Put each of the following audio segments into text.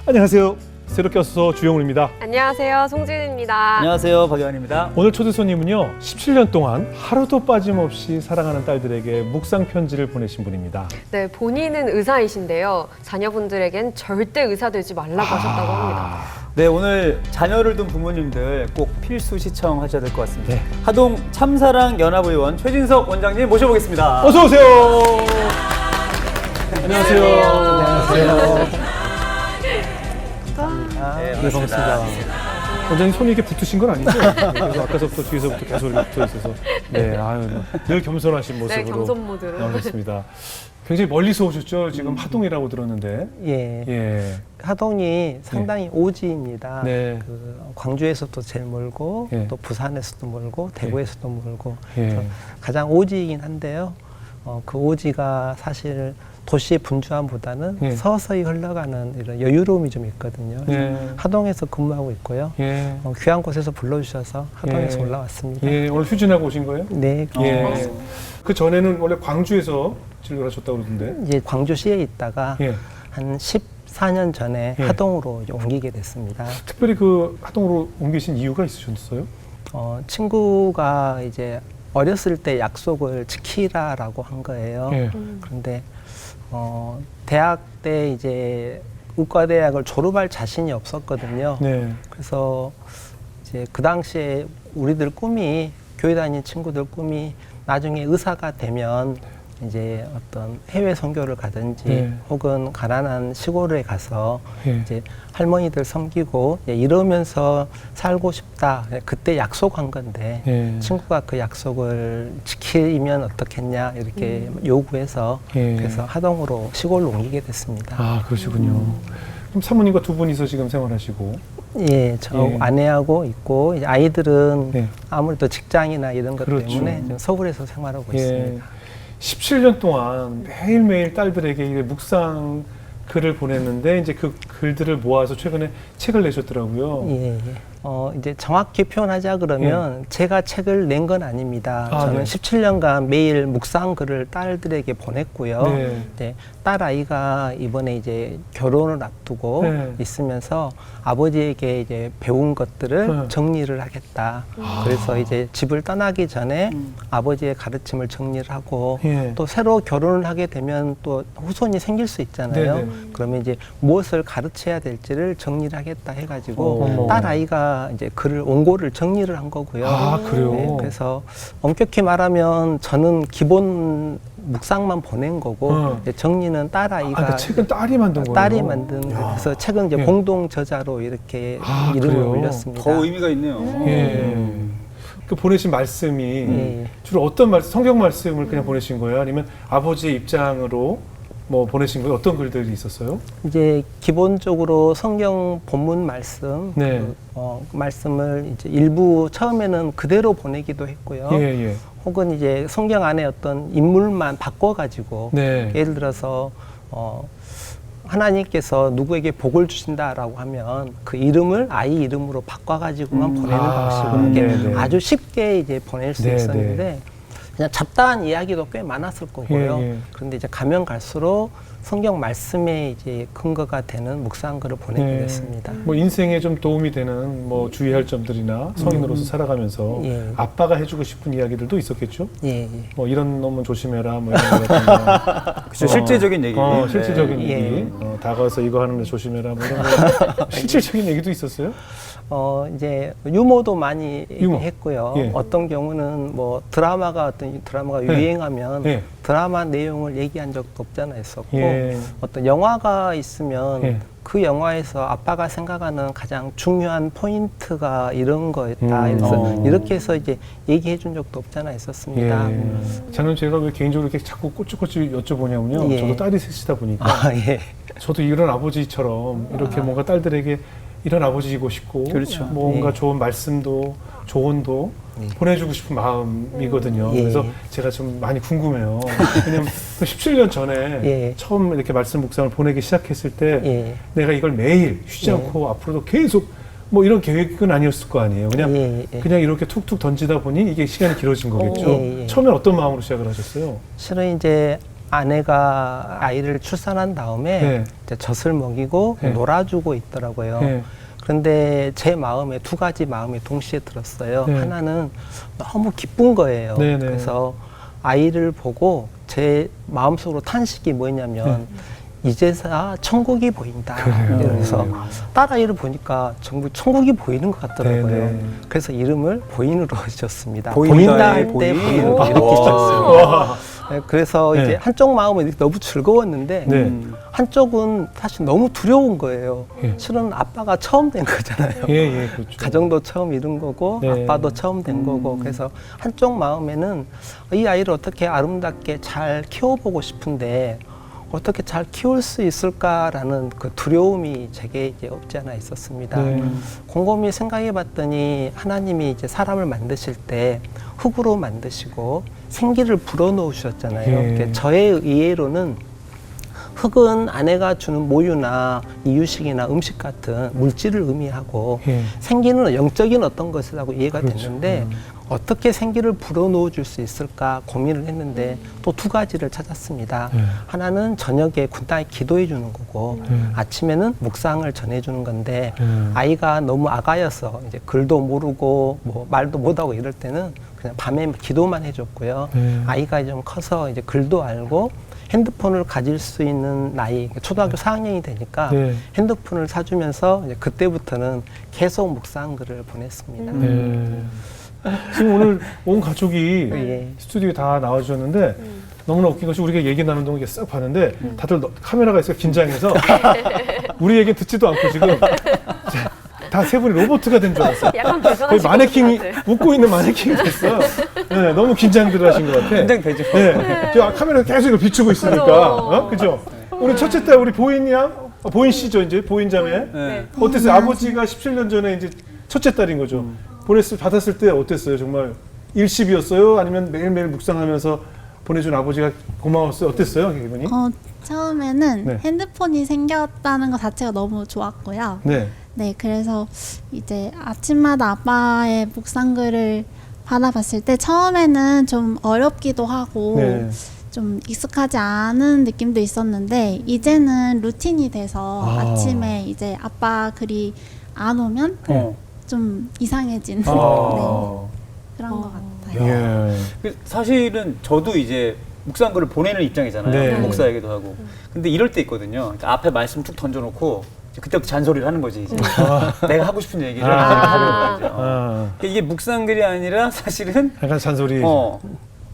안녕하세요. 새롭게 와서 주영훈입니다. 안녕하세요. 송지은입니다. 안녕하세요. 박영환입니다. 오늘 초대 손님은요, 17년 동안 하루도 빠짐없이 사랑하는 딸들에게 묵상 편지를 보내신 분입니다. 네, 본인은 의사이신데요. 자녀분들에겐 절대 의사 되지 말라고 하셨다고 합니다. 네, 오늘 자녀를 둔 부모님들 꼭 필수 시청하셔야 될 것 같습니다. 네. 하동 참사랑 연합의원 최진석 원장님 모셔보겠습니다. 어서 오세요. 안녕하세요. 안녕하세요. 네, 반갑습니다. 원장님 손이 이렇게 붙으신 건 아니죠? 네, 그래서 아까서부터 뒤에서부터 계속 이렇게 붙어 있어서 네, 아유, 늘 겸손하신 모습으로 네, 겸손 모드로 나오셨습니다. 굉장히 멀리서 오셨죠? 지금 하동이라고 들었는데. 예. 예. 하동이 상당히 오지입니다. 네. 그 광주에서도 제일 멀고 예. 또 부산에서도 멀고 대구에서도 멀고 예. 그래서 가장 오지이긴 한데요. 그 오지가 사실 도시의 분주함보다는 예. 서서히 흘러가는 이런 여유로움이 좀 있거든요. 예. 하동에서 근무하고 있고요. 예. 귀한 곳에서 불러주셔서 하동에서 예. 올라왔습니다. 예, 오늘 휴진하고 오신 거예요? 네. 예. 그 전에는 원래 광주에서 진료를 하셨다고 그러던데. 이제 광주시에 있다가 예. 한 14년 전에 예. 하동으로 이제 옮기게 됐습니다. 특별히 그 하동으로 옮기신 이유가 있으셨어요? 친구가 이제 어렸을 때 약속을 지키라라고 한 거예요. 예. 그런데 대학 때 이제 의과대학을 졸업할 자신이 없었거든요. 네. 그래서 이제 그 당시에 우리들 꿈이 교회 다니는 친구들 꿈이 나중에 의사가 되면 이제 어떤 해외 선교를 가든지 네. 혹은 가난한 시골에 가서 예. 이제 할머니들 섬기고 이러면서 살고 싶다. 그때 약속한 건데 예. 친구가 그 약속을 지키면 어떻겠냐 이렇게 요구해서 예. 그래서 하동으로 시골로 옮기게 됐습니다. 아, 그러시군요. 그럼 사모님과 두 분이서 지금 생활하시고. 예, 저 예. 아내하고 있고 이제 아이들은 네. 아무래도 직장이나 이런 것 그렇죠. 때문에 지금 서울에서 생활하고 예. 있습니다. 17년 동안 매일매일 딸들에게 이제 묵상 글을 보냈는데 이제 그 글들을 모아서 최근에 책을 내셨더라고요. 예, 예. 이제 정확히 표현하자 그러면 제가 책을 낸 건 아닙니다. 아, 저는 네. 17년간 매일 묵상 글을 딸들에게 보냈고요. 네. 이제 딸 아이가 이번에 이제 결혼을 앞두고 네. 있으면서 아버지에게 이제 배운 것들을 네. 정리를 하겠다. 그래서 이제 집을 떠나기 전에 아버지의 가르침을 정리를 하고 예. 또 새로 결혼을 하게 되면 또 후손이 생길 수 있잖아요. 네네. 그러면 이제 무엇을 가르쳐야 될지를 정리를 하겠다 해가지고 어머. 딸 아이가 이제 글을 원고를 정리를 한 거고요. 아, 그래요? 네, 그래서 엄격히 말하면 저는 기본 묵상만 보낸 거고 이제 정리는 딸 아이가 그러니까 책은 딸이 만든 거예요? 딸이 만든 야. 그래서 책은 이제 예. 공동 저자로 이렇게 아, 이름을 그래요? 올렸습니다. 더 의미가 있네요. 예. 그 보내신 말씀이 예. 주로 어떤 말씀, 성경 말씀을 그냥 보내신 거예요? 아니면 아버지의 입장으로 뭐 보내신 거예요? 어떤 글들이 있었어요? 이제 기본적으로 성경 본문 말씀 네. 말씀을 이제 일부 처음에는 그대로 보내기도 했고요. 예, 예. 혹은 이제 성경 안에 어떤 인물만 바꿔가지고 네. 예를 들어서 하나님께서 누구에게 복을 주신다라고 하면 그 이름을 아이 이름으로 바꿔가지고만 보내는 방식으로 이렇게 네네. 아주 쉽게 이제 보낼 수 네네. 있었는데 그냥 잡다한 이야기도 꽤 많았을 거고요. 예, 예. 그런데 이제 가면 갈수록 성경 말씀에 이제 근거가 되는 묵상글을 보내게 네. 됐습니다. 뭐 인생에 좀 도움이 되는 뭐 주의할 점들이나 성인으로서 살아가면서 예. 아빠가 해주고 싶은 이야기들도 있었겠죠? 예, 예. 뭐 이런 놈은 조심해라 뭐 이런 거 같은 거. 그렇죠. 실제적인 얘기. 실질적인 네. 얘기. 예. 다가와서 이거 하는 애 조심해라 뭐 이런 거. 실질적인 얘기도 있었어요? 이제 유머도 많이 유머. 했고요. 예. 어떤 경우는 뭐 드라마가 네. 유행하면 예. 드라마 내용을 얘기한 적도 없잖아요. 했었고 예. 어떤 영화가 있으면 예. 그 영화에서 아빠가 생각하는 가장 중요한 포인트가 이런 거였다. 그래서 이렇게 해서 이제 얘기해 준 적도 없잖아 했었습니다. 저는 제가 왜 개인적으로 이렇게 자꾸 꼬치꼬치 여쭤보냐면요. 예. 저도 딸이 셋이다 보니까 아, 예. 저도 이런 아버지처럼 이렇게 뭔가 딸들에게 이런 아버지이고 싶고 그렇죠. 뭔가 예. 좋은 말씀도 조언도 보내주고 싶은 마음이거든요. 예. 그래서 제가 좀 많이 궁금해요. 왜냐면 17년 전에 예. 처음 이렇게 말씀 묵상을 보내기 시작했을 때 예. 내가 이걸 매일 쉬지 않고 앞으로도 계속 뭐 이런 계획은 아니었을 거 아니에요. 그냥 예, 예. 그냥 이렇게 툭툭 던지다 보니 이게 시간이 길어진 거겠죠. 예, 예. 처음엔 어떤 마음으로 시작을 하셨어요? 실은 이제 아내가 아이를 출산한 다음에 네. 이제 젖을 먹이고 네. 놀아주고 있더라고요. 네. 그런데 제 마음에 두 가지 마음이 동시에 들었어요. 네. 하나는 너무 기쁜 거예요. 네, 네. 그래서 아이를 보고 제 마음속으로 탄식이 뭐였냐면 이제서 천국이 보인다. 그래요. 그래서 딸아이를 보니까 전부 천국이 보이는 것 같더라고요. 네, 네. 그래서 이름을 보인으로 지었습니다. 보인다 할 때 보인. 보인으로 와. 이렇게 지었어요. 와. 네, 그래서 네. 이제 한쪽 마음은 이렇게 너무 즐거웠는데 네. 한쪽은 사실 너무 두려운 거예요. 예. 실은 아빠가 처음 된 거잖아요. 예, 예, 그렇죠. 가정도 처음 이룬 거고 네. 아빠도 처음 된 거고 그래서 한쪽 마음에는 이 아이를 어떻게 아름답게 잘 키워보고 싶은데 어떻게 잘 키울 수 있을까라는 그 두려움이 제게 이제 없지 않아 있었습니다. 네. 곰곰이 생각해봤더니 하나님이 이제 사람을 만드실 때 흙으로 만드시고 생기를 불어넣으셨잖아요. 예. 그러니까 저의 이해로는 흙은 아내가 주는 모유나 이유식이나 음식 같은 물질을 의미하고 예. 생기는 영적인 어떤 것이라고 이해가 그렇죠. 됐는데 어떻게 생기를 불어넣어 줄 수 있을까 고민을 했는데 또 두 가지를 찾았습니다. 네. 하나는 저녁에 군단에 기도해 주는 거고 아침에는 묵상을 전해 주는 건데 아이가 너무 아가여서 이제 글도 모르고 뭐 말도 못하고 이럴 때는 그냥 밤에 기도만 해줬고요. 아이가 좀 커서 이제 글도 알고 핸드폰을 가질 수 있는 나이, 초등학교 4학년이 되니까 네. 핸드폰을 사주면서 이제 그때부터는 계속 묵상글을 보냈습니다. 네. 지금 오늘 온 가족이 예. 스튜디오에 다 나와주셨는데 너무나 웃긴 것이 우리가 얘기 나눈 동안 이렇게 쓱 봤는데 다들 카메라가 있어 긴장해서 우리 얘기 듣지도 않고 지금 다 세 분이 로봇가 된 줄 알았어요. 약간 거의 불편하신 마네킹이 것 같아요. 웃고 있는 마네킹이 됐어요. 네, 너무 긴장들 하신 것 같아. 긴장되죠. 네, 저 카메라 계속 이거 비추고 있으니까, 그죠. 그죠? 우리 첫째 딸 우리 보인 양, 보인 씨죠 이제 보인 자매. 네. 어땠어요? 아버지가 17년 전에 이제 첫째 딸인 거죠. 받았을 때 어땠어요? 정말 일십이었어요? 아니면 매일매일 묵상하면서 보내준 아버지가 고마웠어요? 어땠어요? 기분이? 처음에는 네. 핸드폰이 생겼다는 것 자체가 너무 좋았고요. 네. 네, 그래서 이제 아침마다 아빠의 묵상글을 받아봤을 때 처음에는 좀 어렵기도 하고 네. 좀 익숙하지 않은 느낌도 있었는데 이제는 루틴이 돼서 아침에 이제 아빠 글이 안 오면 좀 이상해진 네, 그런 것 같아요. 예. 사실은 저도 이제 묵상글을 보내는 입장이잖아요. 네. 목사에게도 하고. 근데 이럴 때 있거든요. 그러니까 앞에 말씀 쭉 던져놓고 이제 그때부터 잔소리를 하는 거지. 이제. 내가 하고 싶은 얘기를 하는 거죠. 그러니까 이게 묵상글이 아니라 사실은 약간 잔소리.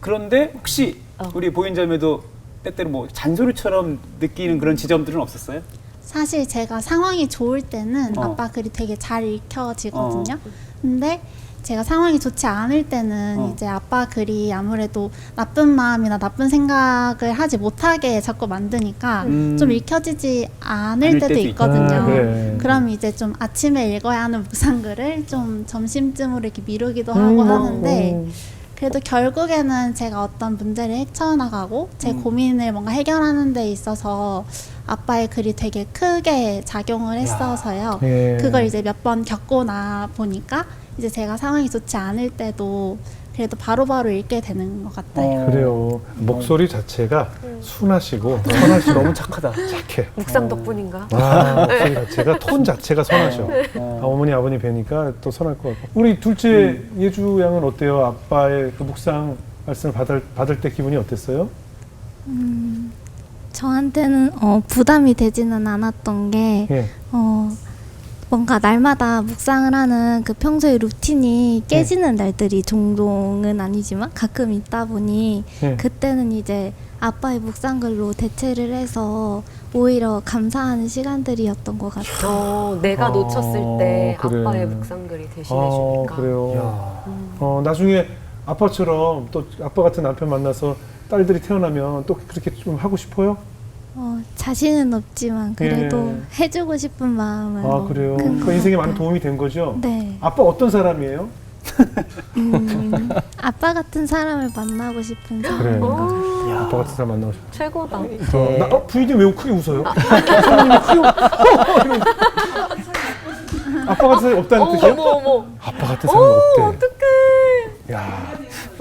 그런데 혹시 우리 보인자매도 때때로 뭐 잔소리처럼 느끼는 그런 지점들은 없었어요? 사실 제가 상황이 좋을 때는 어. 아빠 글이 되게 잘 읽혀지거든요. 근데 제가 상황이 좋지 않을 때는 이제 아빠 글이 아무래도 나쁜 마음이나 나쁜 생각을 하지 못하게 자꾸 만드니까 좀 읽혀지지 않을 때도 있거든요. 그래. 그럼 이제 좀 아침에 읽어야 하는 묵상글을 좀 점심쯤으로 이렇게 미루기도 하고 하는데 그래도 결국에는 제가 어떤 문제를 헤쳐나가고 제 고민을 뭔가 해결하는 데 있어서 아빠의 글이 되게 크게 작용을 했어서요. 예. 그걸 이제 몇 번 겪고 나 보니까 이제 제가 상황이 좋지 않을 때도 그래도 바로바로 읽게 되는 것 같아요. 그래요. 목소리 자체가 순하시고 선하시고 너무 착하다. 착해. 묵상 덕분인가? 목소리 자체가 톤 자체가 선하셔. 어머니 아버님 뵈니까 또 선할 것 같고. 우리 둘째 예주 양은 어때요? 아빠의 그 묵상 말씀을 받을 때 기분이 어땠어요? 저한테는 부담이 되지는 않았던 게 예. 뭔가 날마다 묵상을 하는 그 평소의 루틴이 깨지는 날들이 종종은 아니지만 가끔 있다 보니 예. 그때는 이제 아빠의 묵상글로 대체를 해서 오히려 감사하는 시간들이었던 것 같아요. 내가 놓쳤을 때 그래. 아빠의 묵상글이 대신해주니까. 그래요. 나중에 아빠처럼 또 아빠 같은 남편 만나서 딸들이 태어나면 또 그렇게 좀 하고 싶어요? 자신은 없지만 그래도 해주고 싶은 마음은 그래요. 큰 그 것 인생에 많은 같아요. 도움이 된 거죠? 네. 아빠 어떤 사람이에요? 아빠 같은 사람을 만나고 싶은 그래. 사람인 것 같아요. 아빠 같은 사람 만나고 싶어. 최고다. 부인이 왜 크게 웃어요? 사모님이 크게 이러면서. 아빠 같은 사람이 없다는 뜻이에요? 어머. 아빠 같은 사람이 없대. 어떡해. 야,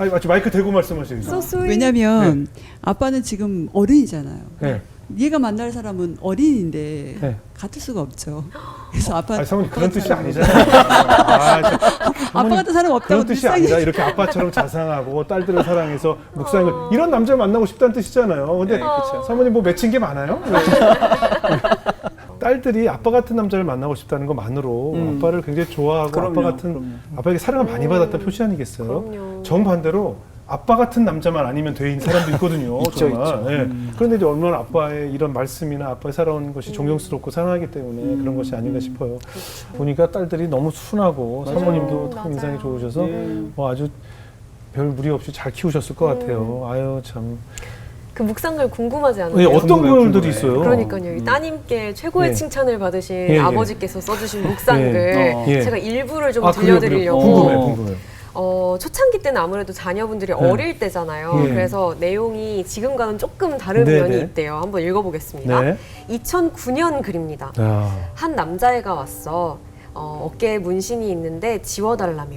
아니 맞죠 마이크 대고 말씀하세요. So sweet. 왜냐면 아빠는 지금 어른이잖아요. 네. 얘가 만날 사람은 어린인데 네. 같을 수가 없죠. 그래서 아빠는 아니 사모님 그런 뜻이 사람 아니잖아요. 아빠 같은 사람 없다고 그런 뜻이 불쌍해. 아니라 이렇게 아빠처럼 자상하고 딸들을 사랑해서 묵상을 이런 남자를 만나고 싶다는 뜻이잖아요. 근데 사모님 뭐 맺힌 게 많아요? 딸들이 아빠 같은 남자를 만나고 싶다는 것만으로 아빠를 굉장히 좋아하고 그럼요, 아빠 같은 그럼요. 아빠에게 사랑을 많이 받았다는 표시 아니겠어요? 그럼요. 정반대로 아빠 같은 남자만 아니면 돼 있는 사람도 있거든요. 있죠, 정말. 있죠. 예. 그런데 이제 얼마나 아빠의 이런 말씀이나 아빠의 살아온 것이 존경스럽고 사랑하기 때문에 그런 것이 아닌가 싶어요. 보니까 딸들이 너무 순하고 사모님도 참 맞아요. 인상이 좋으셔서 예. 아주 별 무리 없이 잘 키우셨을 것 같아요. 아유 참. 그 묵상글 궁금하지 예, 않아요? 어떤 궁금해요, 글들이 궁금해. 있어요? 그러니까요. 이 따님께 최고의 예. 칭찬을 받으신 예, 예. 아버지께서 써주신 묵상글 예. 제가 일부를 좀 아, 그래요, 들려드리려고 그래요. 궁금해요, 궁금해요. 초창기 때는 아무래도 자녀분들이 네. 어릴 때잖아요. 예. 그래서 내용이 지금과는 조금 다른 네네. 면이 있대요. 한번 읽어보겠습니다. 네. 2009년 글입니다. 야. 한 남자애가 왔어. 어깨에 문신이 있는데 지워달라며.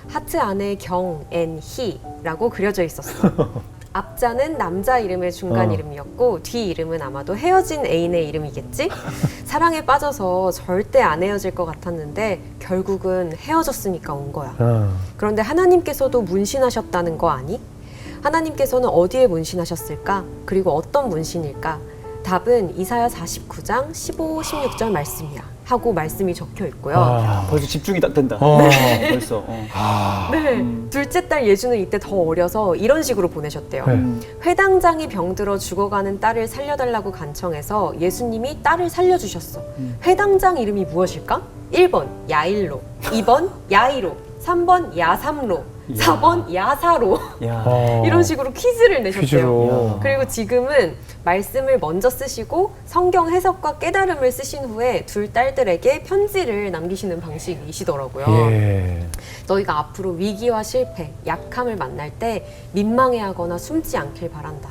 하트 안에 경, 앤, 희라고 그려져 있었어. 앞자는 남자 이름의 중간 이름이었고 뒤 이름은 아마도 헤어진 애인의 이름이겠지? 사랑에 빠져서 절대 안 헤어질 것 같았는데 결국은 헤어졌으니까 온 거야. 아. 그런데 하나님께서도 문신하셨다는 거 아니? 하나님께서는 어디에 문신하셨을까? 그리고 어떤 문신일까? 답은 이사야 49장 15, 16절 말씀이야. 하고 말씀이 적혀 있고요. 아. 벌써 집중이 딱 된다. 벌써. 네, 둘째 딸 예주는 이때 더 어려서 이런 식으로 보내셨대요. 네. 회당장이 병들어 죽어가는 딸을 살려달라고 간청해서 예수님이 딸을 살려주셨어. 회당장 이름이 무엇일까? 1번 야일로, 2번 야이로, 3번 야삼로, 4번 야사로. 야. 이런 식으로 퀴즈를 내셨대요. 퀴즈로. 그리고 지금은 말씀을 먼저 쓰시고 성경 해석과 깨달음을 쓰신 후에 둘 딸들에게 편지를 남기시는 방식이시더라고요. 예. 너희가 앞으로 위기와 실패, 약함을 만날 때 민망해하거나 숨지 않길 바란다.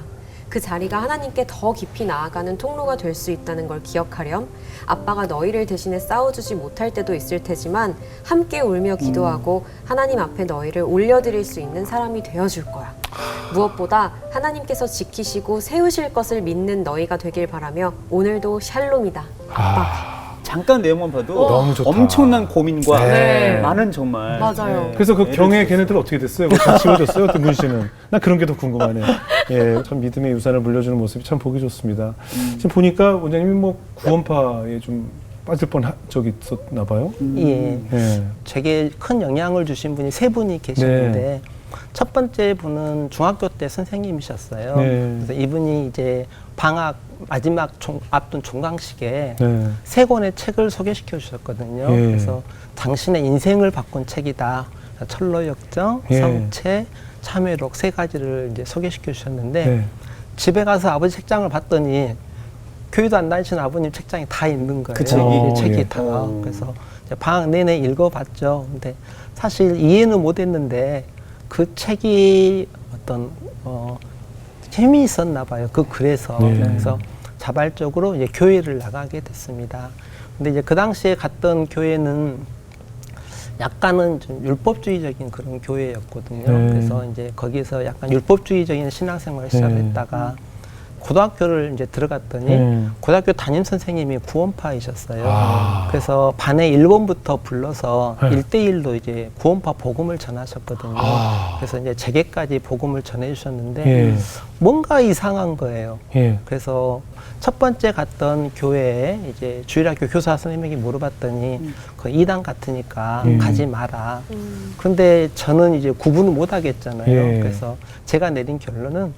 그 자리가 하나님께 더 깊이 나아가는 통로가 될 수 있다는 걸 기억하렴. 아빠가 너희를 대신해 싸워주지 못할 때도 있을 테지만 함께 울며 기도하고 하나님 앞에 너희를 올려드릴 수 있는 사람이 되어줄 거야. 무엇보다 하나님께서 지키시고 세우실 것을 믿는 너희가 되길 바라며 오늘도 샬롬이다. 아빠. 잠깐 내용만 봐도 너무 좋다. 엄청난 고민과 네. 많은 정말. 맞아요. 그래서 그 애를 경의 키웠어요. 걔네들 어떻게 됐어요? 다 지워졌어요? 그 문신은? 나 그런 게 더 궁금하네. 예, 참 믿음의 유산을 물려주는 모습이 참 보기 좋습니다. 지금 보니까 원장님이 뭐 구원파에 좀 빠질 뻔 적이 있었나 봐요. 예. 예. 제게 큰 영향을 주신 분이 세 분이 계시는데 네. 첫 번째 분은 중학교 때 선생님이셨어요. 네. 그래서 이분이 이제 방학 마지막 앞둔 종강식에 네. 세 권의 책을 소개시켜 주셨거든요. 예. 그래서 당신의 인생을 바꾼 책이다. 철로역정, 예. 성체, 참회록 세 가지를 이제 소개시켜 주셨는데 네. 집에 가서 아버지 책장을 봤더니 교회도 안 다니시는 아버님 책장이 다 있는 거예요. 그 책이? 이 책이 예. 다. 그래서 이제 방학 내내 읽어봤죠. 근데 사실 이해는 못했는데 그 책이 어떤 힘이 있었나 봐요. 그 글에서. 네. 그래서 자발적으로 이제 교회를 나가게 됐습니다. 근데 이제 그 당시에 갔던 교회는 약간은 좀 율법주의적인 그런 교회였거든요. 네. 그래서 이제 거기서 약간 율법주의적인 신앙생활을 시작했다가 고등학교를 이제 들어갔더니 고등학교 담임 선생님이 구원파이셨어요. 그래서 반에 1번부터 불러서 1대1로 이제 구원파 복음을 전하셨거든요. 그래서 이제 제게까지 복음을 전해주셨는데 예. 뭔가 이상한 거예요. 예. 그래서 첫 번째 갔던 교회에 이제 주일학교 교사 선생님에게 물어봤더니 그 이단 같으니까 가지 마라. 그런데 저는 이제 구분을 못 하겠잖아요. 예. 그래서 제가 내린 결론은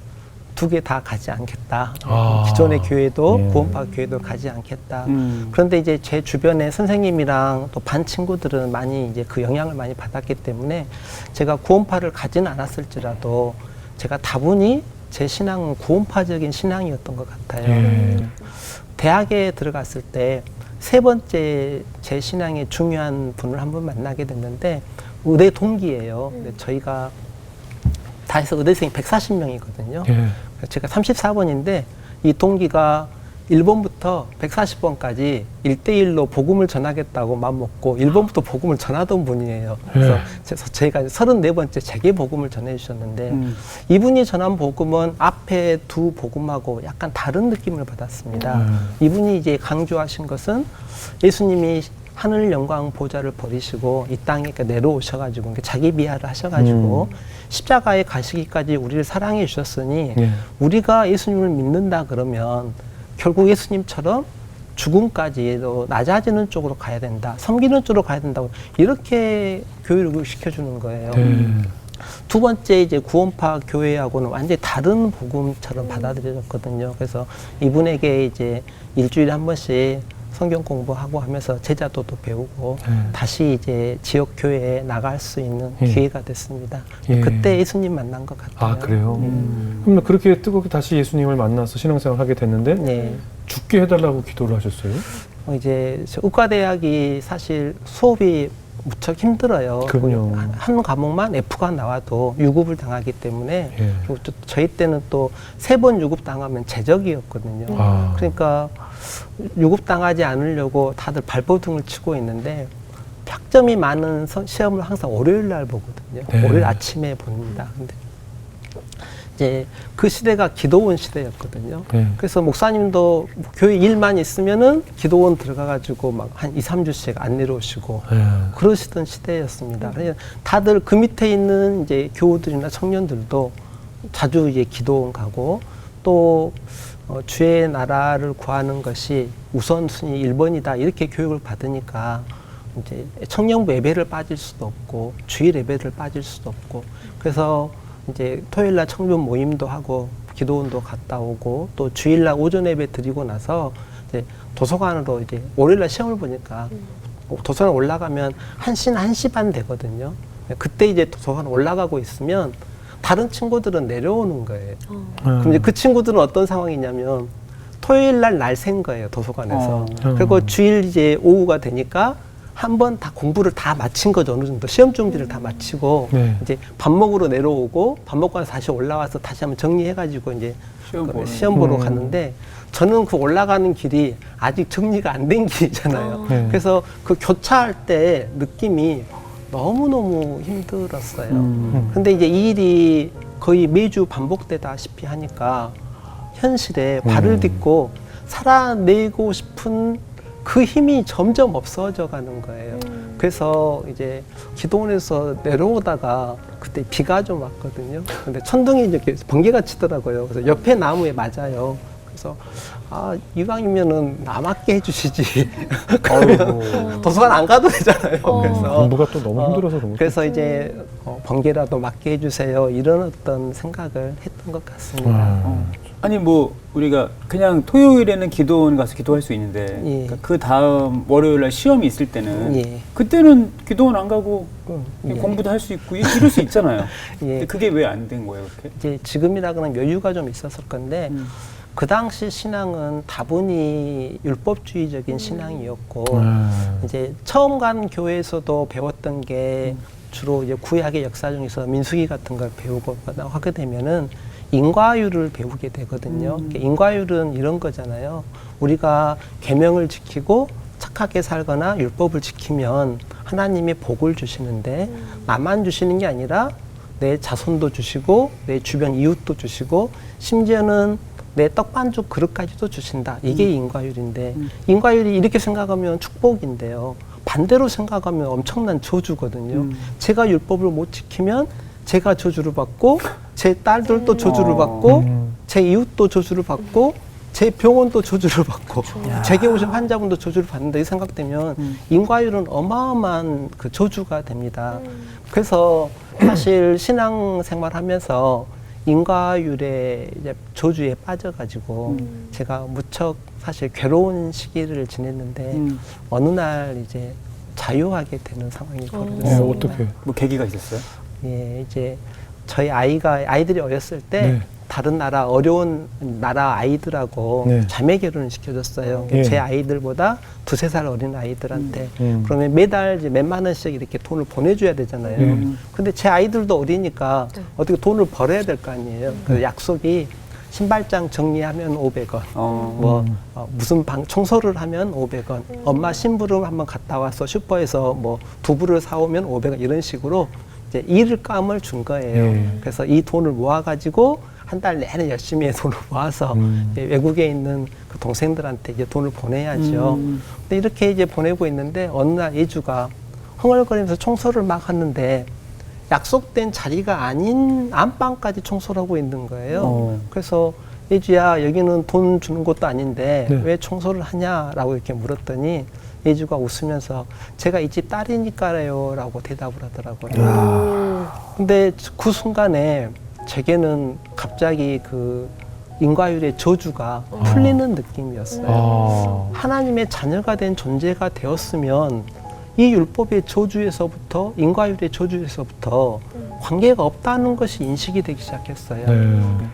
두 개 다 가지 않겠다. 아. 기존의 교회도 예. 구원파 교회도 가지 않겠다. 그런데 이제 제 주변에 선생님이랑 또 반 친구들은 많이 이제 그 영향을 많이 받았기 때문에 제가 구원파를 가지는 않았을지라도 제가 다분히 제 신앙은 구원파적인 신앙이었던 것 같아요. 예. 대학에 들어갔을 때 세 번째 제 신앙의 중요한 분을 한 번 만나게 됐는데 의대 동기예요. 근데 저희가 다 해서 의대생이 140명이거든요. 예. 제가 34번인데 이 동기가 1번부터 140번까지 1대1로 복음을 전하겠다고 마음먹고 1번부터 복음을 전하던 분이에요. 그래서 제가 34번째 제게 복음을 전해주셨는데 이분이 전한 복음은 앞에 두 복음하고 약간 다른 느낌을 받았습니다. 이분이 이제 강조하신 것은 예수님이 하늘 영광 보좌를 버리시고 이 땅에 내려오셔가지고 자기 비하를 하셔가지고 십자가에 가시기까지 우리를 사랑해 주셨으니 우리가 예수님을 믿는다 그러면 결국 예수님처럼 죽음까지도 낮아지는 쪽으로 가야 된다, 섬기는 쪽으로 가야 된다고 이렇게 교육을 시켜주는 거예요. 두 번째 이제 구원파 교회하고는 완전히 다른 복음처럼 받아들여졌거든요. 그래서 이분에게 이제 일주일에 한 번씩 성경 공부하고 하면서 제자도도 배우고 다시 이제 지역 교회에 나갈 수 있는 기회가 됐습니다. 그때 예수님 만난 것 같아요. 아, 그래요? 그럼 그렇게 뜨겁게 다시 예수님을 만나서 신앙생활을 하게 됐는데 죽게 해달라고 기도를 하셨어요? 이제 의과대학이 사실 수업이 무척 힘들어요. 그럼요. 한 과목만 F가 나와도 유급을 당하기 때문에 그리고 또 저희 때는 또 3번 유급 당하면 제적이었거든요. 그러니까 유급 당하지 않으려고 다들 발버둥을 치고 있는데 학점이 많은 시험을 항상 월요일 날 보거든요. 월요일 아침에 봅니다. 근데 이제 그 시대가 기도원 시대였거든요. 그래서 목사님도 교회 일만 있으면은 기도원 들어가가지고 막 한 2, 3주씩 안 내려오시고 그러시던 시대였습니다. 그래서 다들 그 밑에 있는 이제 교우들이나 청년들도 자주 이제 기도원 가고 또 주의 나라를 구하는 것이 우선순위 1번이다 이렇게 교육을 받으니까 이제 청년부 예배를 빠질 수도 없고 주일 예배를 빠질 수도 없고 그래서 이제 토요일날 청년 모임도 하고 기도원도 갔다 오고 또 주일날 오전 예배 드리고 나서 이제 도서관으로 이제 월요일날 시험을 보니까 도서관 올라가면 1시나 1시 반 되거든요. 그때 이제 도서관 올라가고 있으면 다른 친구들은 내려오는 거예요. 그럼 이제 그 친구들은 어떤 상황이냐면 토요일날 날 샌 거예요, 도서관에서. 그리고 주일 이제 오후가 되니까 한 번 다 공부를 다 마친 거죠. 어느 정도 시험 준비를 다 마치고 이제 밥 먹으러 내려오고 밥 먹고 나서 다시 올라와서 다시 한번 정리해가지고 이제 시험 보러 갔는데 저는 그 올라가는 길이 아직 정리가 안 된 길이잖아요. 그래서 그 교차할 때 느낌이 너무너무 힘들었어요. 근데 이제 이 일이 거의 매주 반복되다시피 하니까 현실에 발을 딛고 살아내고 싶은 그 힘이 점점 없어져 가는 거예요. 그래서 이제 기도원에서 내려오다가 그때 비가 좀 왔거든요. 근데 천둥이 이렇게 번개가 치더라고요. 그래서 옆에 나무에 맞아요. 그래서 아, 이왕이면은 남았게 해주시지. 그러면 도서관 안 가도 되잖아요. 그래서 공부가 또 너무 힘들어서 그런 거죠. 그래서 이제 번개라도 맞게 해주세요. 이런 어떤 생각을 했던 것 같습니다. 아니 뭐 우리가 그냥 토요일에는 기도원 가서 기도할 수 있는데 그러니까 그 다음 월요일날 시험이 있을 때는 그때는 기도원 안 가고 공부도 할 수 있고 이럴 수 있잖아요. 근데 그게 왜 안 된 거예요, 그렇게? 이제 지금이라 그러면 여유가 좀 있었을 건데 그 당시 신앙은 다분히 율법주의적인 신앙이었고 이제 처음 간 교회에서도 배웠던 게 주로 이제 구약의 역사 중에서 민수기 같은 걸 배우고 하게 되면은 인과율을 배우게 되거든요. 인과율은 이런 거잖아요. 우리가 계명을 지키고 착하게 살거나 율법을 지키면 하나님이 복을 주시는데 나만 주시는 게 아니라 내 자손도 주시고 내 주변 이웃도 주시고 심지어는 내 떡반죽 그릇까지도 주신다. 이게 인과율인데 인과율이 이렇게 생각하면 축복인데요. 반대로 생각하면 엄청난 저주거든요. 제가 율법을 못 지키면 제가 저주를 받고 제 딸들도 저주를 받고 제 이웃도 저주를 받고 제 병원도 저주를 받고 제게 오신 환자분도 저주를 받는다 이 생각되면 인과율은 어마어마한 그 저주가 됩니다. 그래서 사실 신앙생활하면서 인과율의 이제 저주에 빠져가지고 제가 무척 사실 괴로운 시기를 지냈는데 어느 날 이제 자유하게 되는 상황이 벌어졌어요. 어떻게? 뭐 계기가 있었어요? 예, 이제 저희 아이들이 어렸을 때 다른 나라 어려운 나라 아이들하고 자매 결혼을 시켜줬어요. 제 아이들보다 2-3살 어린 아이들한테. 그러면 매달 이제 몇만 원씩 이렇게 돈을 보내줘야 되잖아요. 근데 제 아이들도 어리니까 어떻게 돈을 벌어야 될 거 아니에요. 그 약속이 신발장 정리하면 500원. 무슨 방 청소를 하면 500원. 엄마 심부름 한번 갔다 와서 슈퍼에서 뭐 두부를 사오면 500원 이런 식으로 이제 일감을 준 거예요. 그래서 이 돈을 모아가지고 한 달 내내 열심히 돈을 모아서 이제 외국에 있는 그 동생들한테 이제 돈을 보내야죠. 근데 이렇게 이제 보내고 있는데 어느 날 예주가 흥얼거리면서 청소를 막 하는데 약속된 자리가 아닌 안방까지 청소를 하고 있는 거예요. 그래서 예주야, 여기는 돈 주는 것도 아닌데 네. 왜 청소를 하냐라고 이렇게 물었더니 예주가 웃으면서 제가 이 집 딸이니까요 라고 대답을 하더라고요. 근데 그 순간에 제게는 갑자기 그 인과율의 저주가 풀리는 느낌이었어요. 하나님의 자녀가 된 존재가 되었으면 이 율법의 저주에서부터 인과율의 저주에서부터 관계가 없다는 것이 인식이 되기 시작했어요.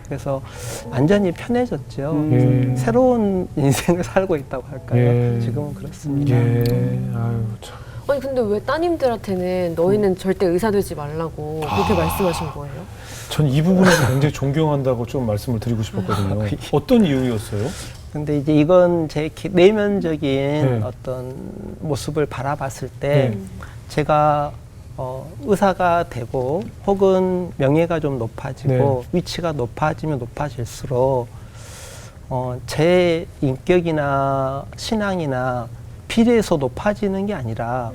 그래서 완전히 편해졌죠. 새로운 인생을 살고 있다고 할까요? 지금은 그렇습니다. 아유, 참. 아니 근데 왜 따님들한테는 너희는 절대 의사 되지 말라고 그렇게 말씀하신 거예요? 전 이 부분에서 굉장히 존경한다고 좀 말씀을 드리고 싶었거든요. 어떤 이유였어요? 근데 이제 이건 제 내면적인 어떤 모습을 바라봤을 때 제가 의사가 되고 혹은 명예가 좀 높아지고 위치가 높아지면 높아질수록 제 인격이나 신앙이나 비례해서 높아지는 게 아니라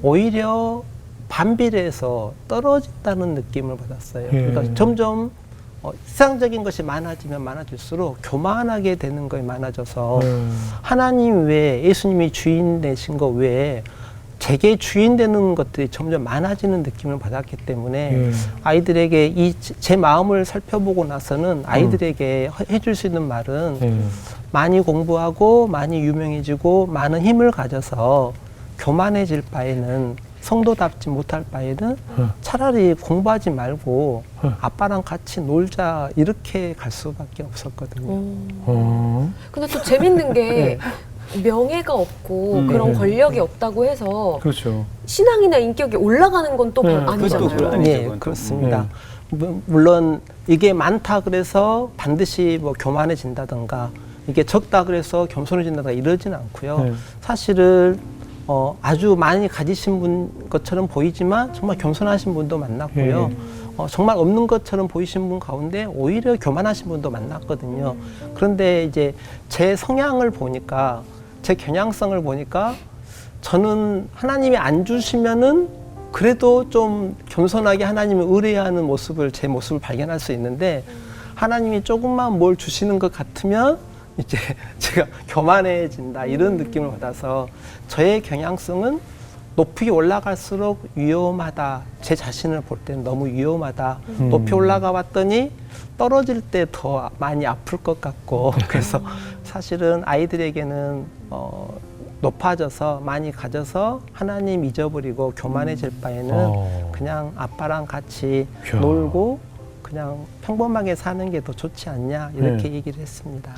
오히려 반비례해서 떨어진다는 느낌을 받았어요. 그러니까 점점 세상적인 것이 많아지면 많아질수록 교만하게 되는 것이 많아져서 하나님 외에 예수님이 주인 되신 것 외에 제게 주인 되는 것들이 점점 많아지는 느낌을 받았기 때문에 아이들에게 제 마음을 살펴보고 나서는 아이들에게 해줄 수 있는 말은 많이 공부하고 많이 유명해지고 많은 힘을 가져서 교만해질 바에는 성도답지 못할 바에는 차라리 공부하지 말고 아빠랑 같이 놀자 이렇게 갈 수밖에 없었거든요. 근데 또 재밌는 게 명예가 없고 그런 권력이 없다고 해서 그렇죠. 신앙이나 인격이 올라가는 건 또 아니잖아요. 그것도 네, 그렇습니다. 물론 이게 많다 그래서 반드시 뭐 교만해진다든가 이게 적다 그래서 겸손해진다든가 이러진 않고요. 사실은 아주 많이 가지신 분 것처럼 보이지만 정말 겸손하신 분도 만났고요. 정말 없는 것처럼 보이신 분 가운데 오히려 교만하신 분도 만났거든요. 그런데 이제 제 성향을 보니까 제 겨냥성을 보니까 저는 하나님이 안 주시면은 그래도 좀 겸손하게 하나님을 의뢰하는 모습을 제 모습을 발견할 수 있는데 하나님이 조금만 뭘 주시는 것 같으면 이제 제가 교만해진다 이런 느낌을 받아서 저의 경향성은 높이 올라갈수록 위험하다. 제 자신을 볼 때는 너무 위험하다. 높이 올라가 봤더니 떨어질 때 더 많이 아플 것 같고 그래서 사실은 아이들에게는 높아져서 많이 가져서 하나님 잊어버리고 교만해질 바에는 그냥 아빠랑 같이 놀고 그냥 평범하게 사는 게 더 좋지 않냐 이렇게 얘기를 했습니다.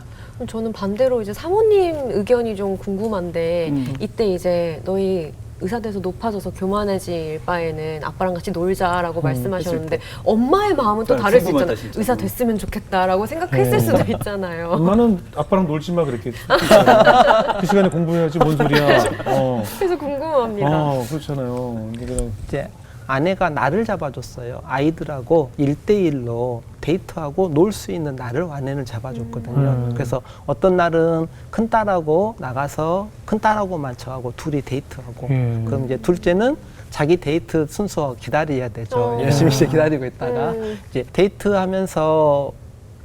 저는 반대로 이제 사모님 의견이 좀 궁금한데 이때 이제 너희 의사 돼서 높아져서 교만해질 바에는 아빠랑 같이 놀자라고 말씀하셨는데 엄마의 마음은 또 다를 수 있잖아요. 진짜. 의사 됐으면 좋겠다라고 생각했을 수도 있잖아요. 엄마는 아빠랑 놀지 마 그랬겠지. 그 시간에 공부해야지 뭔 소리야. 그래서 궁금합니다. 그렇잖아요. 이제 아내가 날을 잡아줬어요. 아이들하고 1대1로 데이트하고 놀 수 있는 날을 아내는 잡아줬거든요. 그래서 어떤 날은 큰 딸하고 나가서 큰 딸하고만 저하고 둘이 데이트하고 그럼 이제 둘째는 자기 데이트 순서 기다려야 되죠. 열심히 이제 기다리고 있다가 이제 데이트하면서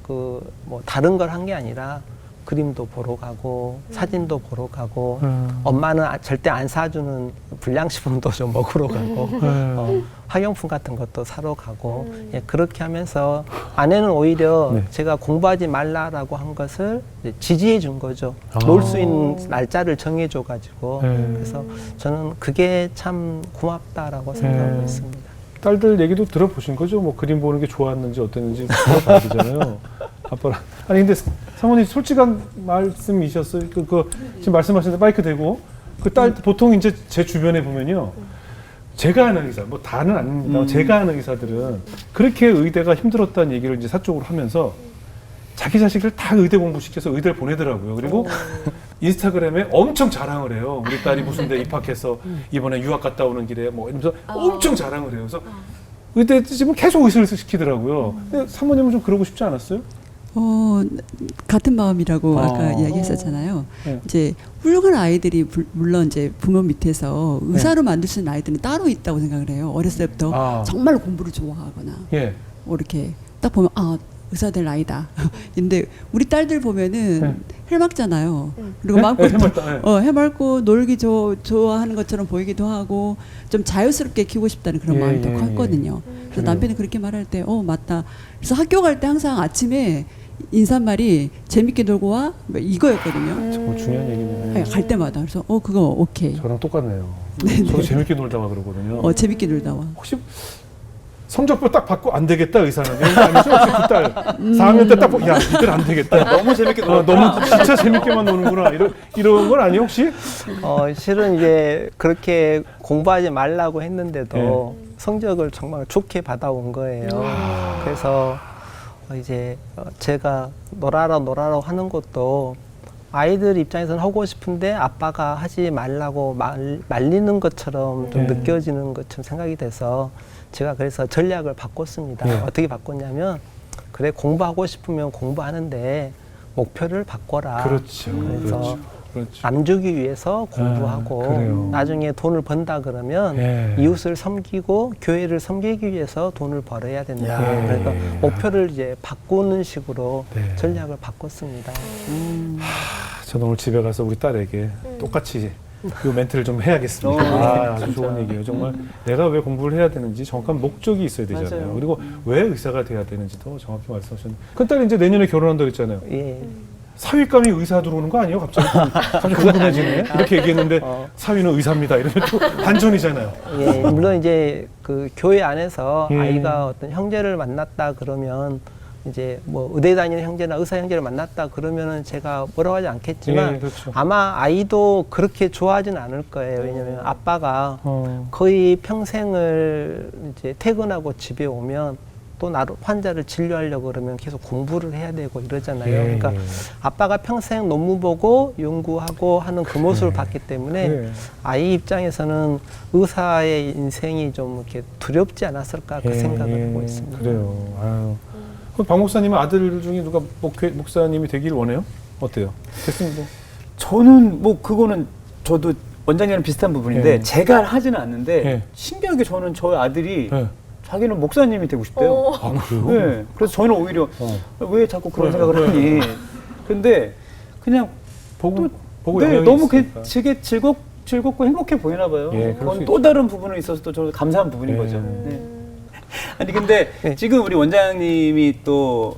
그 뭐 다른 걸 한 게 아니라 그림도 보러 가고 사진도 보러 가고 엄마는 절대 안 사주는 불량식품도 좀 먹으러 가고 학용품 같은 것도 사러 가고 예, 그렇게 하면서 아내는 오히려 제가 공부하지 말라라고 한 것을 이제 지지해 준 거죠. 놀 수 있는 날짜를 정해줘 가지고 그래서 저는 그게 참 고맙다라고 생각하고 있습니다. 딸들 얘기도 들어보신 거죠? 뭐 그림 보는 게 좋았는지 어땠는지 물어봐야 되잖아요. 아빠랑. 아니 근데 사모님 솔직한 말씀이셨어요. 지금 말씀하시는데 마이크 대고 그 딸 보통 이제 제 주변에 보면요. 제가 아는 의사, 뭐 다는 아닙니다. 제가 아는 의사들은 그렇게 의대가 힘들었다는 얘기를 이제 사적으로 하면서 자기 자식을 다 의대 공부시켜서 의대를 보내더라고요. 그리고 인스타그램에 엄청 자랑을 해요. 우리 딸이 무슨 데 입학해서 이번에 유학 갔다 오는 길에 뭐 이러면서 엄청 자랑을 해요. 그래서 의대 지금 계속 의사를 시키더라고요. 근데 사모님은 좀 그러고 싶지 않았어요? 같은 마음이라고 아까 이야기했었잖아요. 네. 이제 훌륭한 아이들이 물론 이제 부모 밑에서 의사로 만들 수 있는 아이들은 따로 있다고 생각을 해요. 어렸을 때부터 정말 공부를 좋아하거나 예. 뭐 이렇게 딱 보면 의사 될 나이다. 근데 우리 딸들 보면은 해맑잖아요. 그리고 마음껏 해맑고 놀기 좋아하는 것처럼 보이기도 하고 좀 자유스럽게 키우고 싶다는 그런 마음이 더 컸거든요. 그래서 남편이 그렇게 말할 때 맞다. 그래서 학교 갈 때 항상 아침에 인사말이 재밌게 놀고 와 뭐 이거였거든요. 정말 중요한 얘기네요. 갈 때마다. 그래서 그거 오케이. 저랑 똑같네요. 저도 재밌게 놀다 와 그러거든요. 재밌게 놀다 와. 혹시 성적표 딱 받고 안 되겠다 의사는 이런 거 아니죠? 혹시 그 딸 4학년 때 딱 야 이들 안 되겠다. 너무 재밌게 놀아. 너무 진짜 재밌게만 노는구나. 이런 건 아니에요 혹시? 실은 이제 그렇게 공부하지 말라고 했는데도 성적을 정말 좋게 받아온 거예요. 그래서 이제 제가 놀아라 하는 것도 아이들 입장에서는 하고 싶은데 아빠가 하지 말라고 말리는 것처럼 좀 느껴지는 것처럼 생각이 돼서 제가 그래서 전략을 바꿨습니다. 어떻게 바꿨냐면 그래 공부하고 싶으면 공부하는데 목표를 바꿔라. 그렇죠. 그래서 남 주기 위해서 공부하고 나중에 돈을 번다 그러면 이웃을 섬기고 교회를 섬기기 위해서 돈을 벌어야 된다. 그래서 목표를 이제 바꾸는 식으로 전략을 바꿨습니다. 저는 오늘 집에 가서 우리 딸에게 똑같이 이 멘트를 좀 해야겠습니다. 아주 좋은 얘기예요. 정말 내가 왜 공부를 해야 되는지 정확한 목적이 있어야 되잖아요. 맞아요. 그리고 왜 의사가 돼야 되는지도 정확히 말씀하셨는데 큰 딸이 이제 내년에 결혼한다고 했잖아요. 사위감이 의사 들어오는 거 아니에요? 갑자기 궁금해지네. 이렇게 얘기했는데 사위는 의사입니다. 이러면 또 반전이잖아요. 물론 이제 그 교회 안에서 아이가 어떤 형제를 만났다 그러면 이제 뭐 의대 다니는 형제나 의사 형제를 만났다 그러면은 제가 뭐라고 하지 않겠지만 그렇죠. 아마 아이도 그렇게 좋아하진 않을 거예요. 왜냐면 아빠가 거의 평생을 이제 퇴근하고 집에 오면 또 환자를 진료하려고 그러면 계속 공부를 해야 되고 이러잖아요. 그러니까 아빠가 평생 논문 보고 연구하고 하는 그 모습을 봤기 때문에 아이 입장에서는 의사의 인생이 좀 이렇게 두렵지 않았을까 그 생각을 하고 있습니다. 그래요. 아유. 그럼 박 목사님은 아들 중에 누가 목사님이 되길 원해요? 어때요? 됐습니다. 저는 뭐 그거는 저도 원장님이랑 비슷한 부분인데 제가 하지는 않는데 신기하게 저는 저희 아들이 자기는 목사님이 되고 싶대요. 아, 그래요? 네. 그래서 저는 오히려 왜 자꾸 그런 생각을 하니. 근데 그냥 보고 너무 되게 즐겁고 행복해 보이나 봐요. 그건 또 다른 부분에 있어서 또 저는 감사한 부분인 거죠. 아니 근데 지금 우리 원장님이 또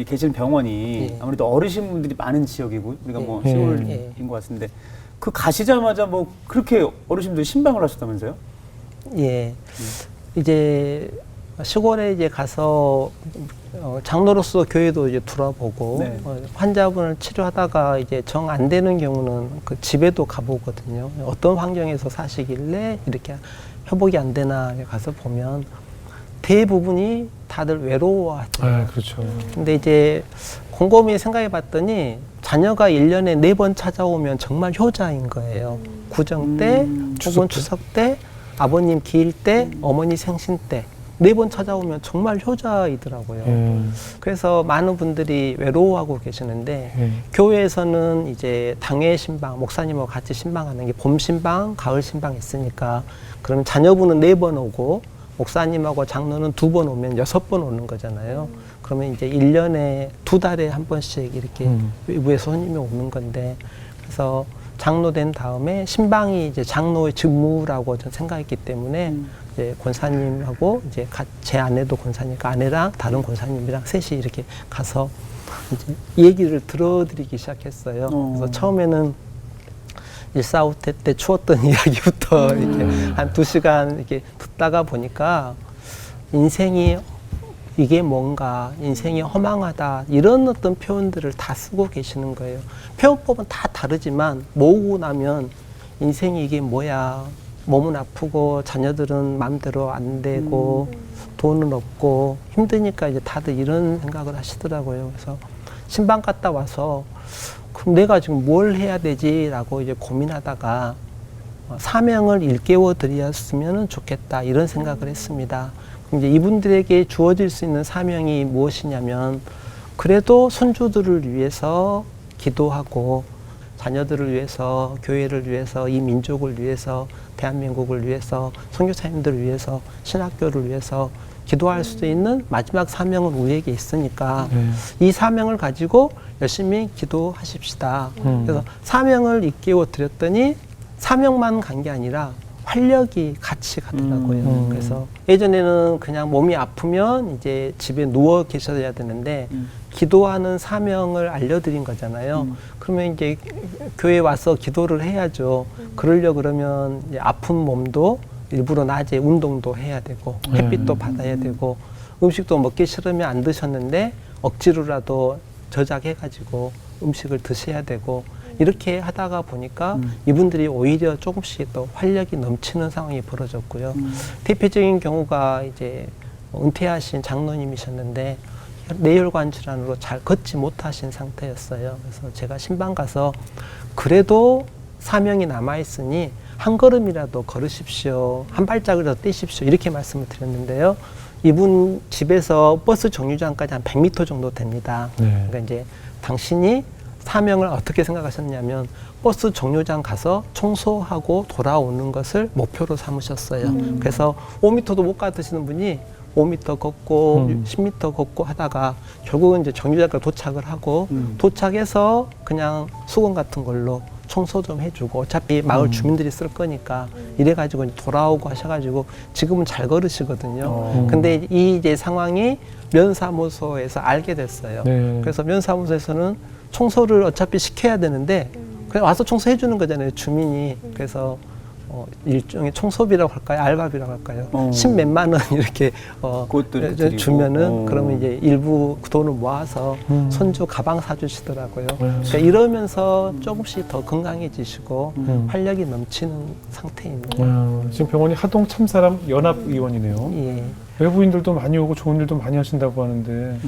계신 병원이 아무래도 어르신분들이 많은 지역이고 우리가 뭐 시골인 것 같은데 그 가시자마자 뭐 그렇게 어르신들이 신방을 하셨다면서요? 이제 시골에 이제 가서 장로로서 교회도 이제 돌아보고 환자분을 치료하다가 이제 정 안 되는 경우는 그 집에도 가보거든요. 어떤 환경에서 사시길래 이렇게 회복이 안 되나 가서 보면 대부분이 다들 외로워하죠. 그렇죠. 근데 이제 곰곰이 생각해 봤더니 자녀가 1년에 4번 찾아오면 정말 효자인 거예요. 구정 때, 혹은 추석 때, 아버님 기일 때, 어머니 생신 때 4번 찾아오면 정말 효자이더라고요. 그래서 많은 분들이 외로워하고 계시는데 교회에서는 이제 당회 신방, 목사님하고 같이 신방하는 게 봄 신방, 가을 신방 있으니까 그러면 자녀분은 4번 오고 목사님하고 장로는 2번 오면 6번 오는 거잖아요. 그러면 이제 1년에 2달에 한 번씩 이렇게 외부에서 손님이 오는 건데 그래서 장로 된 다음에 신방이 이제 장로의 직무라고 저는 생각했기 때문에 이제 권사님하고 이제 제 아내도 권사니까 아내랑 다른 권사님이랑 셋이 이렇게 가서 이제 얘기를 들어드리기 시작했어요. 그래서 처음에는 일사후퇴 때 추웠던 이야기부터 이렇게 한 2시간 이렇게 듣다가 보니까 인생이 이게 뭔가 인생이 허망하다 이런 어떤 표현들을 다 쓰고 계시는 거예요. 표현법은 다 다르지만 모으고 나면 인생이 이게 뭐야, 몸은 아프고 자녀들은 마음대로 안 되고 돈은 없고 힘드니까 이제 다들 이런 생각을 하시더라고요. 그래서 신방 갔다 와서 그럼 내가 지금 뭘 해야 되지라고 이제 고민하다가 사명을 일깨워 드렸으면 좋겠다 이런 생각을 했습니다. 그럼 이제 이분들에게 주어질 수 있는 사명이 무엇이냐면 그래도 손주들을 위해서 기도하고 자녀들을 위해서 교회를 위해서 이 민족을 위해서 대한민국을 위해서 선교사님들을 위해서 신학교를 위해서 기도할 수 있는 마지막 사명은 우리에게 있으니까 이 사명을 가지고 열심히 기도하십시다. 그래서 사명을 일깨워 드렸더니 사명만 간 게 아니라 활력이 같이 가더라고요. 그래서 예전에는 그냥 몸이 아프면 이제 집에 누워 계셔야 되는데 기도하는 사명을 알려드린 거잖아요. 그러면 이제 교회 와서 기도를 해야죠. 그러려 그러면 이제 아픈 몸도 일부러 낮에 운동도 해야 되고 햇빛도 받아야 되고 음식도 먹기 싫으면 안 드셨는데 억지로라도 저작해가지고 음식을 드셔야 되고 이렇게 하다가 보니까 이분들이 오히려 조금씩 더 활력이 넘치는 상황이 벌어졌고요. 대표적인 경우가 이제 은퇴하신 장로님이셨는데 뇌혈관 질환으로 잘 걷지 못하신 상태였어요. 그래서 제가 신방 가서 그래도 사명이 남아있으니 한 걸음이라도 걸으십시오. 한 발짝이라도 떼십시오. 이렇게 말씀을 드렸는데요. 이분 집에서 버스 정류장까지 한 100m 정도 됩니다. 그러니까 이제 당신이 사명을 어떻게 생각하셨냐면 버스 정류장 가서 청소하고 돌아오는 것을 목표로 삼으셨어요. 그래서 5m도 못 가드시는 분이 5m 걷고 10m 걷고 하다가 결국은 이제 정류장까지 도착을 하고 도착해서 그냥 수건 같은 걸로 청소 좀 해주고 어차피 마을 주민들이 쓸 거니까 이래가지고 이제 돌아오고 하셔가지고 지금은 잘 걸으시거든요. 근데 이 이제 상황이 면사무소에서 알게 됐어요. 그래서 면사무소에서는 청소를 어차피 시켜야 되는데 그냥 와서 청소해 주는 거잖아요, 주민이. 그래서 일종의 청소비라고 할까요? 알바비라고 할까요? 10몇만 원 이렇게 주면은 그러면 이제 일부 돈을 모아서 손주 가방 사주시더라고요. 그러니까 이러면서 조금씩 더 건강해지시고 활력이 넘치는 상태입니다. 지금 병원이 하동 참사람 연합의원이네요. 예. 외부인들도 많이 오고 좋은 일도 많이 하신다고 하는데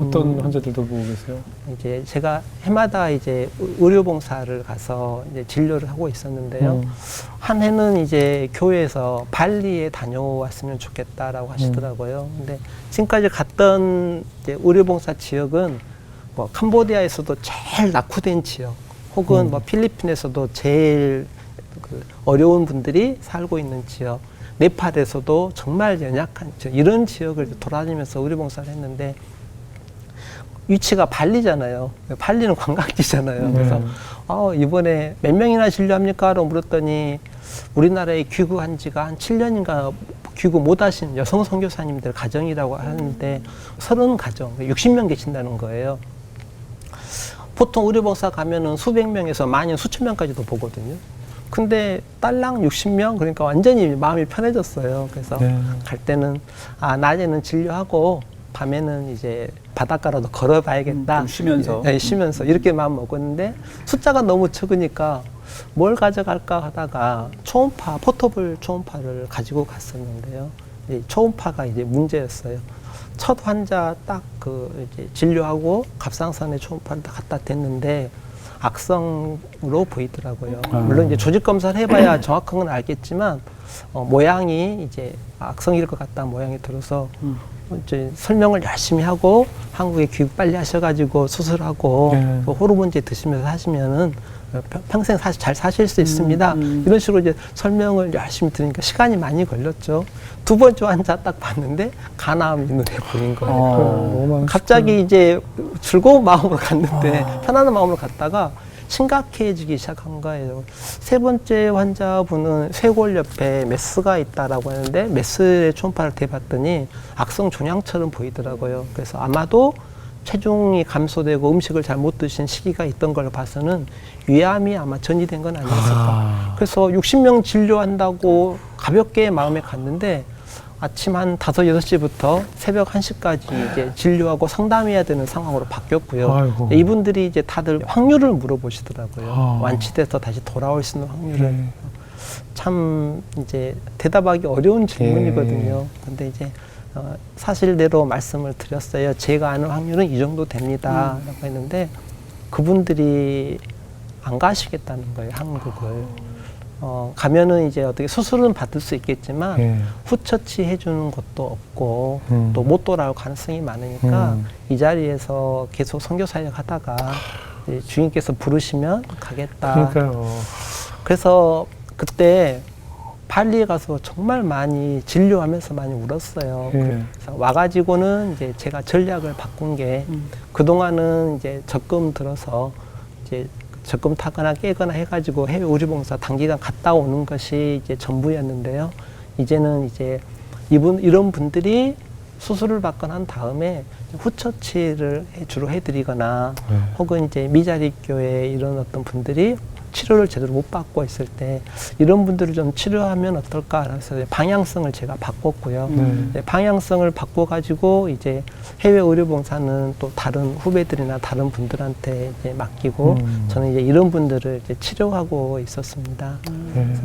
어떤 환자들도 보고 계세요? 이제 제가 해마다 이제 의료봉사를 가서 이제 진료를 하고 있었는데요. 한 해는 이제 교회에서 발리에 다녀왔으면 좋겠다라고 하시더라고요. 근데 지금까지 갔던 이제 의료봉사 지역은 뭐 캄보디아에서도 제일 낙후된 지역, 혹은 뭐 필리핀에서도 제일 그 어려운 분들이 살고 있는 지역, 네팔에서도 정말 연약한 지역, 이런 지역을 돌아다니면서 의료봉사를 했는데 위치가 발리잖아요. 발리는 관광지잖아요. 그래서 이번에 몇 명이나 진료합니까? 라고 물었더니 우리나라에 귀국한 지가 한 7년인가 귀국 못 하신 여성 선교사님들 가정이라고 하는데 30가정, 60명 계신다는 거예요. 보통 의료봉사 가면은 수백 명에서 만연 수천 명까지도 보거든요. 근데 딸랑 60명? 그러니까 완전히 마음이 편해졌어요. 그래서 갈 때는 낮에는 진료하고 밤에는 이제 바닷가라도 걸어봐야겠다. 좀 쉬면서. 네, 쉬면서 이렇게 마음 먹었는데 숫자가 너무 적으니까 뭘 가져갈까 하다가 초음파, 포터블 초음파를 가지고 갔었는데요. 이 초음파가 이제 문제였어요. 첫 환자 딱 그 이제 진료하고 갑상선에 초음파를 딱 갖다 댔는데 악성으로 보이더라고요. 물론 이제 조직 검사를 해봐야 정확한 건 알겠지만 모양이 이제 악성일 것 같다 모양이 들어서 이제 설명을 열심히 하고 한국에 귀국 빨리 하셔가지고 수술하고 또 호르몬제 드시면서 하시면은 평생 잘 사실 수 있습니다. 이런 식으로 이제 설명을 열심히 들으니까 시간이 많이 걸렸죠. 두 번째 환자 딱 봤는데 간암이 눈에 보인 거예요. 갑자기 이제 즐거운 마음으로 갔는데 편안한 마음으로 갔다가 심각해지기 시작한 거예요. 세 번째 환자분은 쇄골 옆에 메스가 있다라고 하는데 메스의 초음파를 대봤더니 악성 종양처럼 보이더라고요. 그래서 아마도 체중이 감소되고 음식을 잘 못 드신 시기가 있던 걸 봐서는 위암이 아마 전이된 건 아니었을까. 그래서 60명 진료한다고 가볍게 마음에 갔는데 아침 한 5, 6시부터 새벽 1시까지 이제 진료하고 상담해야 되는 상황으로 바뀌었고요. 아이고. 이분들이 이제 다들 확률을 물어보시더라고요. 완치돼서 다시 돌아올 수 있는 확률을. 참 이제 대답하기 어려운 질문이거든요. 근데 이제 사실대로 말씀을 드렸어요. 제가 아는 확률은 이 정도 됩니다. 라고 했는데 그분들이 안 가시겠다는 거예요, 한국을. 가면은 이제 어떻게 수술은 받을 수 있겠지만 후처치 해주는 것도 없고 또 못 돌아올 가능성이 많으니까 이 자리에서 계속 선교사역 하다가 이제 주인께서 부르시면 가겠다. 그러니까요. 그래서 그때 발리에 가서 정말 많이 진료하면서 많이 울었어요. 그래서 와가지고는 이제 제가 전략을 바꾼 게 그동안은 이제 적금 들어서 이제 적금 타거나 깨거나 해가지고 해외 의료봉사 단기간 갔다 오는 것이 이제 전부였는데요. 이제는 이제 이런 분들이 수술을 받거나 한 다음에 후처치를 주로 해드리거나 혹은 이제 미자립 교회 이런 어떤 분들이 치료를 제대로 못 받고 있을 때 이런 분들을 좀 치료하면 어떨까 해서 방향성을 제가 바꿨고요. 방향성을 바꿔가지고 이제 해외 의료봉사는 또 다른 후배들이나 다른 분들한테 이제 맡기고 저는 이제 이런 분들을 이제 치료하고 있었습니다. 그래서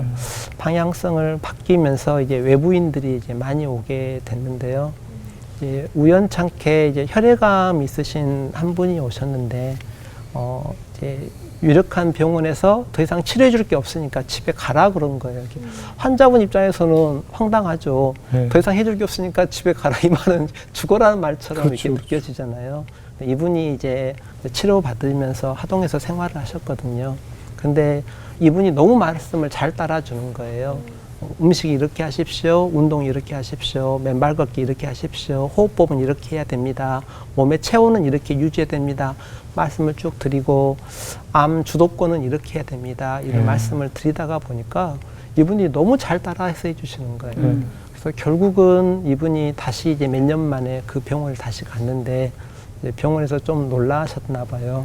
방향성을 바뀌면서 이제 외부인들이 이제 많이 오게 됐는데요. 이제 우연찮게 이제 혈액암 있으신 한 분이 오셨는데 이제 유력한 병원에서 더 이상 치료해 줄 게 없으니까 집에 가라 그런 거예요. 환자분 입장에서는 황당하죠. 더 이상 해줄 게 없으니까 집에 가라 이 말은 죽어라는 말처럼 그렇죠, 이렇게 느껴지잖아요. 이분이 이제 치료 받으면서 하동에서 생활을 하셨거든요. 근데 이분이 너무 말씀을 잘 따라주는 거예요. 음식 이렇게 하십시오. 운동 이렇게 하십시오. 맨발 걷기 이렇게 하십시오. 호흡법은 이렇게 해야 됩니다. 몸의 체온은 이렇게 유지해야 됩니다. 말씀을 쭉 드리고 암 주도권은 이렇게 해야 됩니다. 이런 말씀을 드리다가 보니까 이분이 너무 잘 따라해서 해주시는 거예요. 그래서 결국은 이분이 다시 이제 몇 년 만에 그 병원을 다시 갔는데 이제 병원에서 좀 놀라셨나 봐요.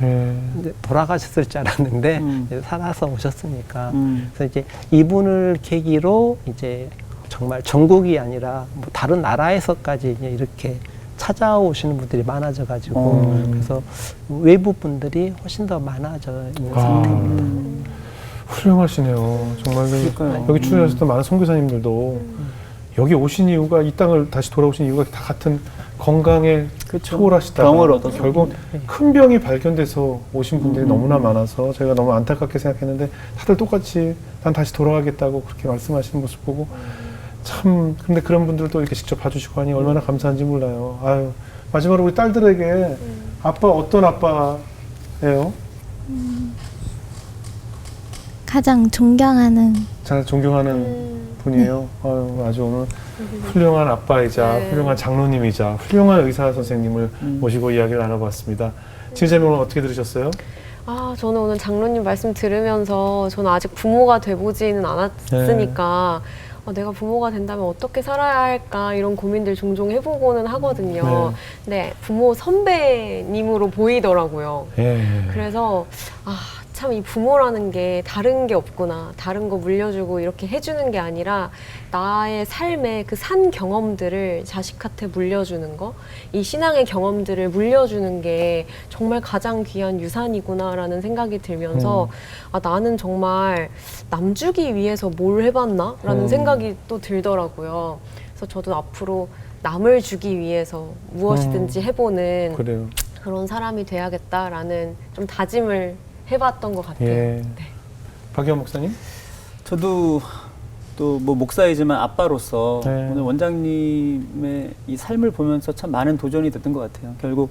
이제 돌아가셨을 줄 알았는데 이제 살아서 오셨으니까. 그래서 이제 이분을 계기로 이제 정말 전국이 아니라 뭐 다른 나라에서까지 이제 이렇게 찾아오시는 분들이 많아져가지고 그래서 외부 분들이 훨씬 더 많아져 있는 상태입니다. 훌륭하시네요. 정말 그러니까요. 여기 출연하셨던 많은 선교사님들도 여기 오신 이유가 이 땅을 다시 돌아오신 이유가 다 같은 건강에 초월하시다가 병을 얻어서. 결국 큰 병이 발견돼서 오신 분들이 너무나 많아서 저희가 너무 안타깝게 생각했는데 다들 똑같이 난 다시 돌아가겠다고 그렇게 말씀하시는 모습 보고 참 근데 그런 분들도 이렇게 직접 봐주시고 하니 얼마나 감사한지 몰라요. 아유 마지막으로 우리 딸들에게 아빠 어떤 아빠예요? 가장 존경하는 잘 존경하는 분이에요. 아유, 아주 오늘 훌륭한 아빠이자 훌륭한 장로님이자 훌륭한 의사 선생님을 모시고 이야기를 나눠봤습니다. 지휘자님 오늘 어떻게 들으셨어요? 저는 오늘 장로님 말씀 들으면서 저는 아직 부모가 돼보지는 않았으니까 내가 부모가 된다면 어떻게 살아야 할까 이런 고민들 종종 해보고는 하거든요. 근데 부모 선배님으로 보이더라고요. 그래서 참 이 부모라는 게 다른 게 없구나. 다른 거 물려주고 이렇게 해주는 게 아니라 나의 삶의 그 산 경험들을 자식한테 물려주는 거, 이 신앙의 경험들을 물려주는 게 정말 가장 귀한 유산이구나라는 생각이 들면서 나는 정말 남 주기 위해서 뭘 해봤나? 라는 생각이 또 들더라고요. 그래서 저도 앞으로 남을 주기 위해서 무엇이든지 해보는 그래요. 그런 사람이 돼야겠다라는 좀 다짐을 해봤던 것 같아요. 네. 박기환 목사님? 저도 또 뭐 목사이지만 아빠로서 네. 오늘 원장님의 이 삶을 보면서 참 많은 도전이 됐던 것 같아요. 결국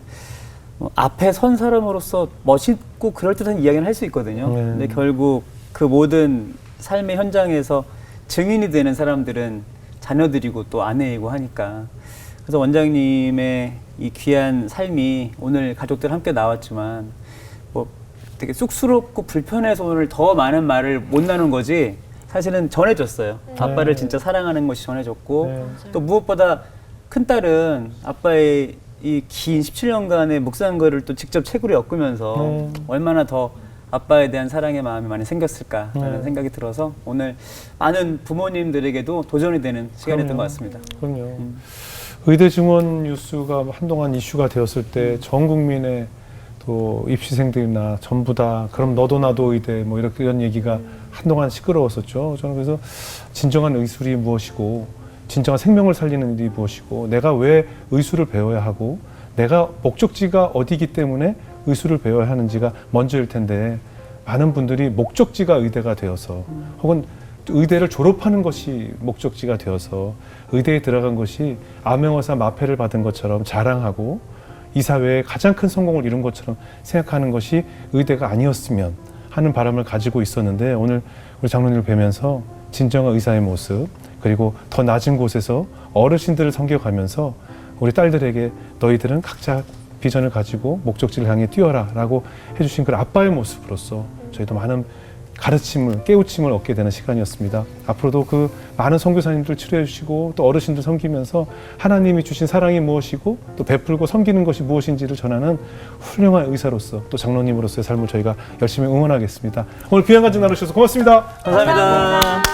앞에 선 사람으로서 멋있고 그럴듯한 이야기는 할 수 있거든요. 근데 결국 그 모든 삶의 현장에서 증인이 되는 사람들은 자녀들이고 또 아내이고 하니까. 그래서 원장님의 이 귀한 삶이 오늘 가족들 함께 나왔지만 뭐 되게 쑥스럽고 불편해서 오늘 더 많은 말을 못 나눈 거지 사실은 전해줬어요. 아빠를 진짜 사랑하는 것이 전해졌고 또 무엇보다 큰딸은 아빠의 이 긴 17년간의 묵상거를 또 직접 책으로 엮으면서 얼마나 더 아빠에 대한 사랑의 마음이 많이 생겼을까라는 생각이 들어서 오늘 많은 부모님들에게도 도전이 되는 시간이었던 것 같습니다. 그럼요. 의대 증원 뉴스가 한동안 이슈가 되었을 때 전 국민의 또 입시생들이나 전부 다 그럼 너도 나도 의대 뭐 이런 얘기가 한동안 시끄러웠었죠. 저는 그래서 진정한 의술이 무엇이고 진정한 생명을 살리는 일이 무엇이고 내가 왜 의술을 배워야 하고 내가 목적지가 어디이기 때문에 의술을 배워야 하는지가 먼저일 텐데 많은 분들이 목적지가 의대가 되어서 혹은 의대를 졸업하는 것이 목적지가 되어서 의대에 들어간 것이 암행어사 마패를 받은 것처럼 자랑하고 이 사회에 가장 큰 성공을 이룬 것처럼 생각하는 것이 의대가 아니었으면 하는 바람을 가지고 있었는데 오늘 우리 장로님을 뵈면서 진정한 의사의 모습 그리고 더 낮은 곳에서 어르신들을 섬겨가면서 우리 딸들에게 너희들은 각자 비전을 가지고 목적지를 향해 뛰어라 라고 해주신 그 아빠의 모습으로서 저희도 많은 가르침을 깨우침을 얻게 되는 시간이었습니다. 앞으로도 그 많은 선교사님들 치료해 주시고 또 어르신들 섬기면서 하나님이 주신 사랑이 무엇이고 또 베풀고 섬기는 것이 무엇인지를 전하는 훌륭한 의사로서 또 장로님으로서의 삶을 저희가 열심히 응원하겠습니다. 오늘 귀한 간증 나누셔서 고맙습니다. 감사합니다.